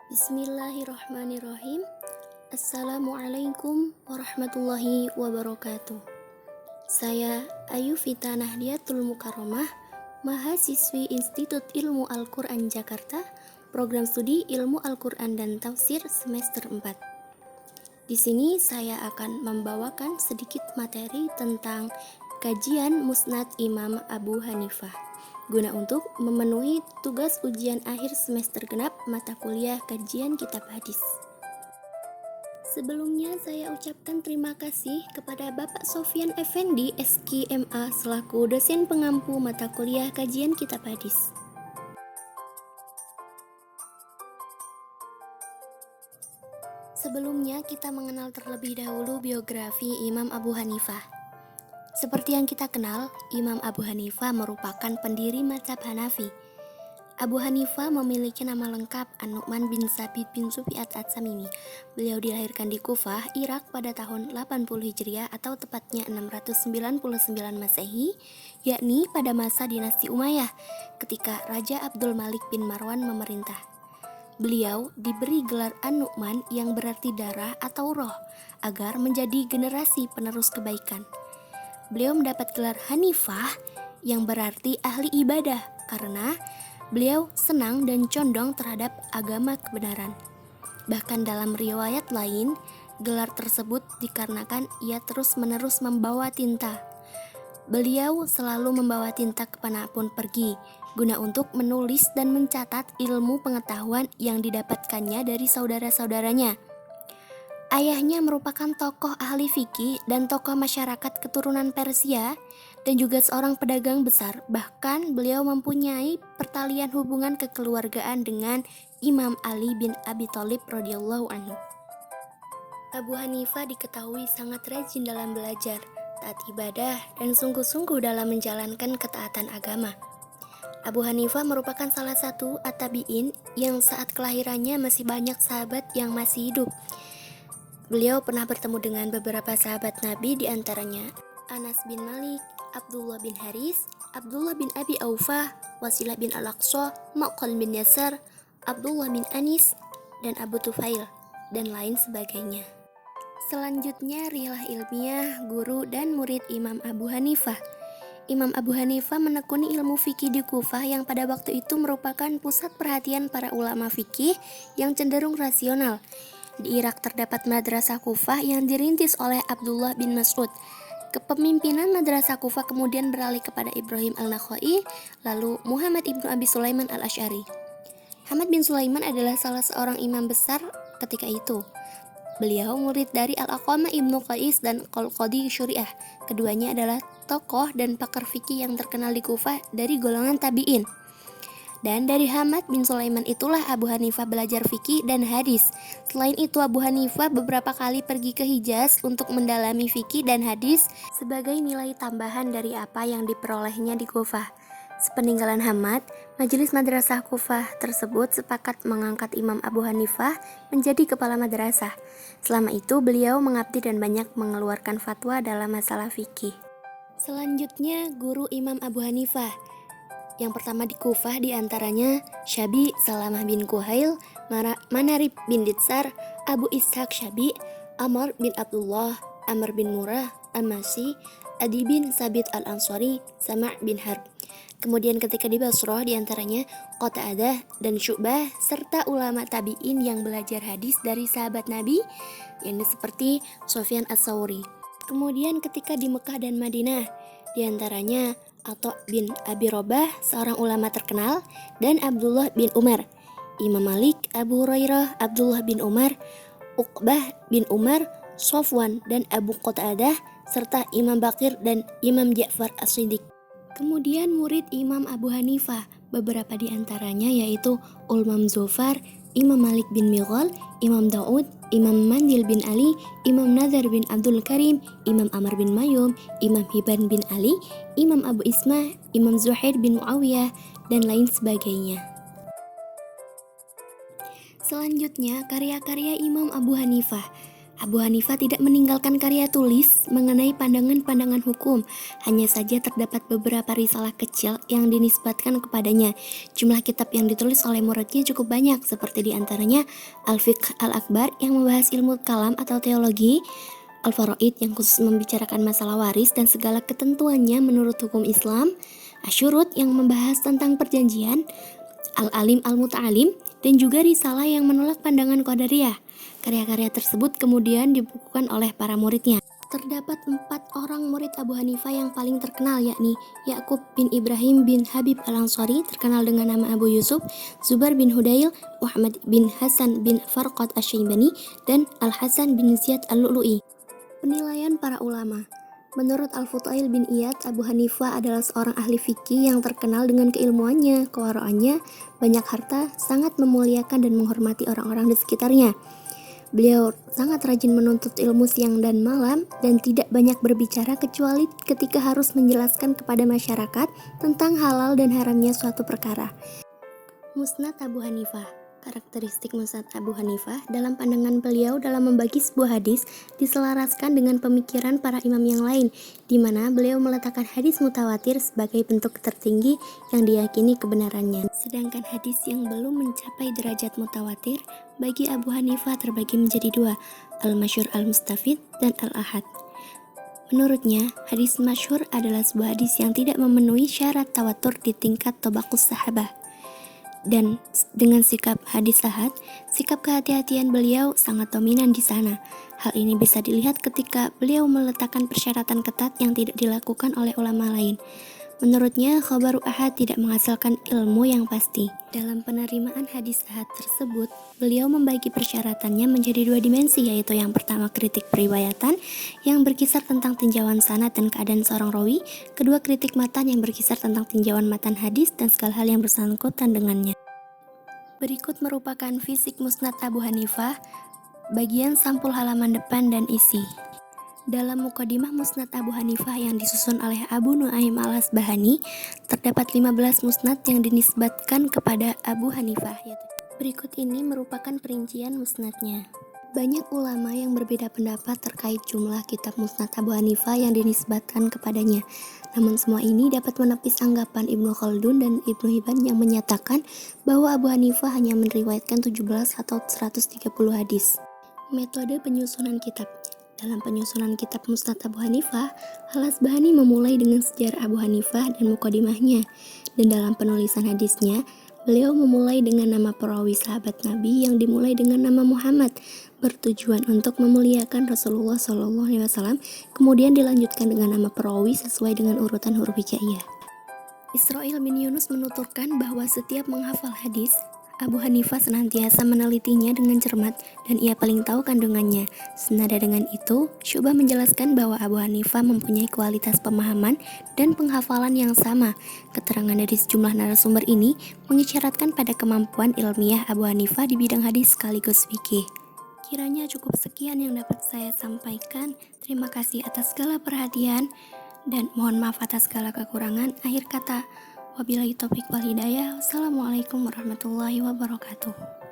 Bismillahirrahmanirrahim. Assalamualaikum warahmatullahi wabarakatuh. Saya Ayu Vita Nahdiatul Mukarramah, mahasiswi Institut Ilmu Al-Quran Jakarta, program studi Ilmu Al-Quran dan Tafsir semester 4. Di sini saya akan membawakan sedikit materi tentang kajian Musnad Imam Abu Hanifah guna untuk memenuhi tugas ujian akhir semester genap mata kuliah kajian kitab hadis. Sebelumnya saya ucapkan terima kasih kepada Bapak Sofyan Effendi SKMA selaku dosen pengampu mata kuliah kajian kitab hadis. Sebelumnya kita mengenal terlebih dahulu biografi Imam Abu Hanifah. Seperti yang kita kenal, Imam Abu Hanifah merupakan pendiri mazhab Hanafi. Abu Hanifah memiliki nama lengkap An-Nu'man bin Sabit bin Sufiat At-Tamimi. Beliau dilahirkan di Kufah, Irak pada tahun 80 Hijriah atau tepatnya 699 Masehi, yakni pada masa dinasti Umayyah ketika Raja Abdul Malik bin Marwan memerintah. Beliau diberi gelar An-Nu'man yang berarti darah atau roh agar menjadi generasi penerus kebaikan. Beliau mendapat gelar Hanifah yang berarti ahli ibadah karena beliau senang dan condong terhadap agama kebenaran. Bahkan dalam riwayat lain, gelar tersebut dikarenakan ia terus-menerus membawa tinta. Beliau selalu membawa tinta kemanapun pergi, guna untuk menulis dan mencatat ilmu pengetahuan yang didapatkannya dari saudara-saudaranya. Ayahnya merupakan tokoh ahli fikih dan tokoh masyarakat keturunan Persia dan juga seorang pedagang besar. Bahkan beliau mempunyai pertalian hubungan kekeluargaan dengan Imam Ali bin Abi Thalib radhiyallahu anhu. Abu Hanifah diketahui sangat rajin dalam belajar, taat ibadah, dan sungguh-sungguh dalam menjalankan ketaatan agama. Abu Hanifah merupakan salah satu at-tabi'in yang saat kelahirannya masih banyak sahabat yang masih hidup. Beliau pernah bertemu dengan beberapa sahabat Nabi, diantaranya Anas bin Malik, Abdullah bin Haris, Abdullah bin Abi Aufah, Wasilah bin Al-Aqsa, Maqal bin Yasar, Abdullah bin Anis, dan Abu Tufail, dan lain sebagainya. Selanjutnya rilah ilmiah, guru dan murid Imam Abu Hanifah. Imam Abu Hanifah menekuni ilmu fikih di Kufah yang pada waktu itu merupakan pusat perhatian para ulama fikih yang cenderung rasional. Di Irak terdapat madrasah Kufah yang dirintis oleh Abdullah bin Mas'ud. Kepemimpinan madrasah Kufah kemudian beralih kepada Ibrahim al-Nakhai, lalu Muhammad ibnu Abi Sulaiman al-Asy'ari. Hamad bin Sulaiman adalah salah seorang imam besar ketika itu. Beliau murid dari Al-Aqamah ibnu Qais dan Qadi Syuriah. Keduanya adalah tokoh dan pakar fikih yang terkenal di Kufah dari golongan tabi'in. Dan dari Hamad bin Sulaiman itulah Abu Hanifah belajar fikih dan hadis. Selain itu Abu Hanifah beberapa kali pergi ke Hijaz untuk mendalami fikih dan hadis sebagai nilai tambahan dari apa yang diperolehnya di Kufah. Sepeninggalan Hamad, Majelis Madrasah Kufah tersebut sepakat mengangkat Imam Abu Hanifah menjadi kepala madrasah. Selama itu beliau mengabdi dan banyak mengeluarkan fatwa dalam masalah fikih. Selanjutnya guru Imam Abu Hanifah. Yang pertama di Kufah diantaranya Syabi Salamah bin Kuhail, Manarib bin Ditsar, Abu Ishaq Syabi, Amr bin Abdullah, Amr bin Murrah, Amasi, Adi bin Sabit al-Ansari, Sama' bin Harb. Kemudian ketika di Basrah diantaranya Qata'adah dan Syu'bah serta ulama tabi'in yang belajar hadis dari sahabat Nabi, yang seperti Sufyan Ats-Tsauri. Kemudian ketika di Mekah dan Madinah diantaranya Atha bin Abi Robah, seorang ulama terkenal, dan Abdullah bin Umar, Imam Malik, Abu Hurairah, Abdullah bin Umar, Uqbah bin Umar, Sofwan dan Abu Qatadah, serta Imam Bakir dan Imam Ja'far As-Siddiq. Kemudian murid Imam Abu Hanifah, beberapa di antaranya yaitu Imam Zufar, Imam Malik bin Mighal, Imam Daud, Imam Mandil bin Ali, Imam Nazar bin Abdul Karim, Imam Amr bin Mayum, Imam Hibban bin Ali, Imam Abu Isma, Imam Zuhair bin Muawiyah, dan lain sebagainya. Selanjutnya karya-karya Imam Abu Hanifah. Abu Hanifah tidak meninggalkan karya tulis mengenai pandangan-pandangan hukum. Hanya saja terdapat beberapa risalah kecil yang dinisbatkan kepadanya. Jumlah kitab yang ditulis oleh muridnya cukup banyak, seperti diantaranya Al-Fiqh Al-Akbar yang membahas ilmu kalam atau teologi, Al-Faraid yang khusus membicarakan masalah waris dan segala ketentuannya menurut hukum Islam, Asyurut yang membahas tentang perjanjian, Al-Alim Al-Muta'alim, dan juga risalah yang menolak pandangan Qadariyah. Karya-karya tersebut kemudian dibukukan oleh para muridnya. Terdapat 4 orang murid Abu Hanifah yang paling terkenal, yakni Ya'qub bin Ibrahim bin Habib Al-Ansari, terkenal dengan nama Abu Yusuf, Zubair bin Hudail, Muhammad bin Hasan bin Farqad Asy-Syaibani, dan Al-Hasan bin Ziyad Al-Lu'lu'i. Penilaian para ulama. Menurut Al-Fudail bin Iyad, Abu Hanifah adalah seorang ahli fikih yang terkenal dengan keilmuannya, kewaraannya, banyak harta, sangat memuliakan dan menghormati orang-orang di sekitarnya. Beliau sangat rajin menuntut ilmu siang dan malam dan tidak banyak berbicara kecuali ketika harus menjelaskan kepada masyarakat tentang halal dan haramnya suatu perkara. Musnad Abu Hanifah. Karakteristik Musnad Abu Hanifah dalam pandangan beliau dalam membagi sebuah hadis diselaraskan dengan pemikiran para imam yang lain, di mana beliau meletakkan hadis mutawatir sebagai bentuk tertinggi yang diyakini kebenarannya. Sedangkan hadis yang belum mencapai derajat mutawatir bagi Abu Hanifah terbagi menjadi 2, Al-Masyhur Al-Mustafid dan Al-Ahad. Menurutnya, hadis masyhur adalah sebuah hadis yang tidak memenuhi syarat tawatur di tingkat tabaqus sahabah. Dan dengan sikap hadis ahad, sikap kehati-hatian beliau sangat dominan di sana. Hal ini bisa dilihat ketika beliau meletakkan persyaratan ketat yang tidak dilakukan oleh ulama lain. Menurutnya, khabaru ahad tidak menghasilkan ilmu yang pasti. Dalam penerimaan hadis ahad tersebut, beliau membagi persyaratannya menjadi 2 dimensi, yaitu yang pertama kritik periwayatan yang berkisar tentang tinjauan sanad dan keadaan seorang rawi, kedua kritik matan yang berkisar tentang tinjauan matan hadis dan segala hal yang bersangkutan dengannya. Berikut merupakan fisik Musnad Abu Hanifah, bagian sampul halaman depan dan isi. Dalam mukadimah Musnad Abu Hanifah yang disusun oleh Abu Nu'aim Al-Asbahani, terdapat 15 musnad yang dinisbatkan kepada Abu Hanifah. Berikut ini merupakan perincian musnadnya. Banyak ulama yang berbeda pendapat terkait jumlah kitab Musnad Abu Hanifah yang dinisbatkan kepadanya. Namun semua ini dapat menepis anggapan Ibnu Khaldun dan Ibnu Hibban yang menyatakan bahwa Abu Hanifah hanya meriwayatkan 17 atau 130 hadis. Metode penyusunan kitab. Dalam penyusunan kitab Musnad Abu Hanifah, Al-Asbahani memulai dengan sejarah Abu Hanifah dan mukadimahnya. Dan dalam penulisan hadisnya, beliau memulai dengan nama perawi sahabat Nabi yang dimulai dengan nama Muhammad, bertujuan untuk memuliakan Rasulullah SAW, kemudian dilanjutkan dengan nama perawi sesuai dengan urutan huruf hijaiyah. Israil bin Yunus menuturkan bahwa setiap menghafal hadis, Abu Hanifah senantiasa menelitinya dengan cermat dan ia paling tahu kandungannya. Senada dengan itu, Syu'bah menjelaskan bahwa Abu Hanifah mempunyai kualitas pemahaman dan penghafalan yang sama. Keterangan dari sejumlah narasumber ini mengisyaratkan pada kemampuan ilmiah Abu Hanifah di bidang hadis sekaligus fikih. Kiranya cukup sekian yang dapat saya sampaikan. Terima kasih atas segala perhatian dan mohon maaf atas segala kekurangan. Akhir kata, wabillahi taufiq wal hidayah. Wassalamualaikum warahmatullahi wabarakatuh.